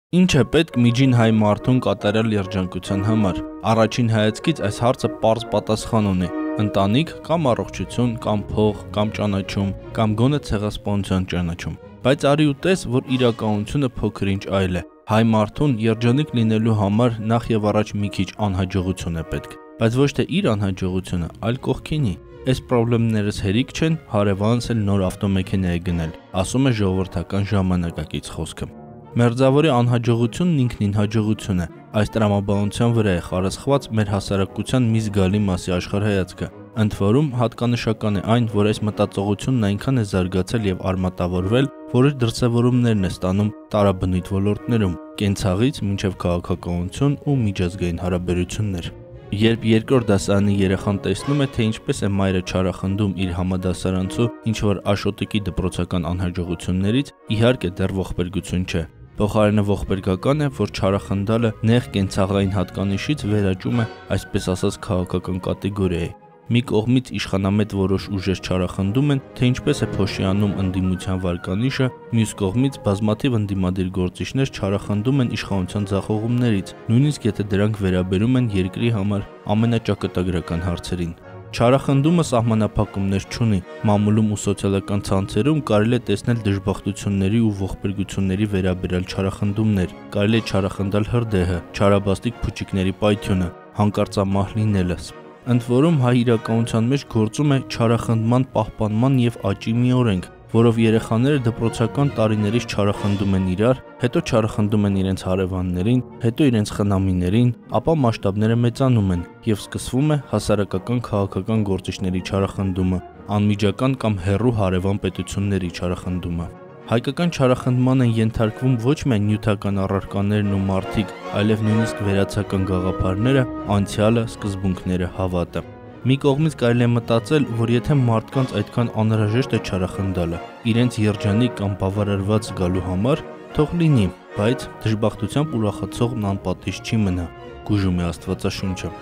Ինչ է պետք միջին հայ մարդուն կատարյալ երջանկության համար։ Առաջին հայացքից այս հարցը պարզ պատասխան ունի՝ ընտանիք կամ առողջություն, կամ փող, կամ ճանաչում, կամ գոնե ցեղասպանության ճանաչում։ Բայց արի ու տես, որ իրականությունը փոքր-ինչ այլ է։ Հայ մարդուն երջանիկ լինելու համար նախ եւ առաջ մի քիչ անհաջողություն է պետք, բայց ոչ թե իր անհաջողությունը, այլ կողքինի։ Այս խնդիրներս հերիք չեն, հարևանս էլ նոր ավտոմեքենա է գնել, ասում է ժողովրդական ժամանակակից խոսքը։ Մերձավորի անհաջողությունն ինքնին հաջողություն է։ Այս տրամաբանության վրա է խարսխված մեր հասարակության մի զգալի մասի աշխարհայացքը։ Ընդ որում հատկանշական է այն, որ այս մտածողությունն այնքան է զարգացել եւ արմատավորվել, որ իր դրսևորումներն է ստանում տարաբնույթ ոլորտներում՝ կենցաղից մինչեւ քաղաքականություն ու միջազգային հարաբերություններ։ Երբ երկրորդ դասարանի երեխան տեսնում է, թե ինչպես է մայրը չարախնդում իր համադասարանցու ինչ-որ աշոտիկի դպրոցական անհաջողություններից, իհարկե դեռ ողբերգություն չէ։ Փոխարենը ողբերգական է, որ չարախնդալը նեղ կենցաղային հատկանիշից վերաճում է, այսպես ասած, քաղաքական կատեգորիայի։ Մի կողմից իշխանամետ որոշ ուժեր չարախնդում են, թե ինչպես է փոշիանում ընդդիմության վարկանիշը, մյուս կողմից բազմաթիվ ընդդիմադիր գործիչներ չարախնդում են իշխանության ձախողումներից, նույնիսկ եթե դրանք վերաբերում են երկրի համար ամենաճակատագրական հարցերին։ Չարախնդումը սահմանափակումներ չունի։ Մամուլում ու սոցիալական ցանցերում կարելի է տեսնել դժբախտությունների ու ողբերգությունների վերաբերյալ չարախնդումներ, կարելի է չարախնդալ հրդեհը, չարաբաստիկ փուչիկների պայթյունը, հանկարծամահ լինելը։ Ընդ որում հայ իրականության մեջ գործում է չարախնդման պահպանման եւ աճի մի օրենք, որով երեխաները դպրոցական տարիներից չարախնդում են իրար, հետո չարախնդում են իրենց հարևաններին, հետո իրենց խնամիներին, ապա մասշտաբները մեծանում են եւ սկսվում է հասարակական քաղաքական գործիչների չարախնդումը, անմիջական կամ հեռու հարևան պետությունների չարախնդումը։ Հայկական չարախնդման են ենթարկվում ոչ միայն նյութական առարկաներն ու մարդիկ, այլև նույնիսկ վերացական գաղափարները, անցյալը, սկզբունքները, հավատը։ Մի կողմից կարելի է մտածել, որ եթե մարդկանց այդքան անհրաժեշտ է չարախնդալը, իրենց երջանիկ կամ բավարարված զգալու համար, թող լինի, բայց դժբախտությամբ ուրախացողն անպատիժ չի մնա, գուժում է Աստվածաշունչը։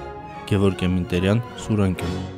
Գևորգ Էմինտերյան, Սուրեն Կեն։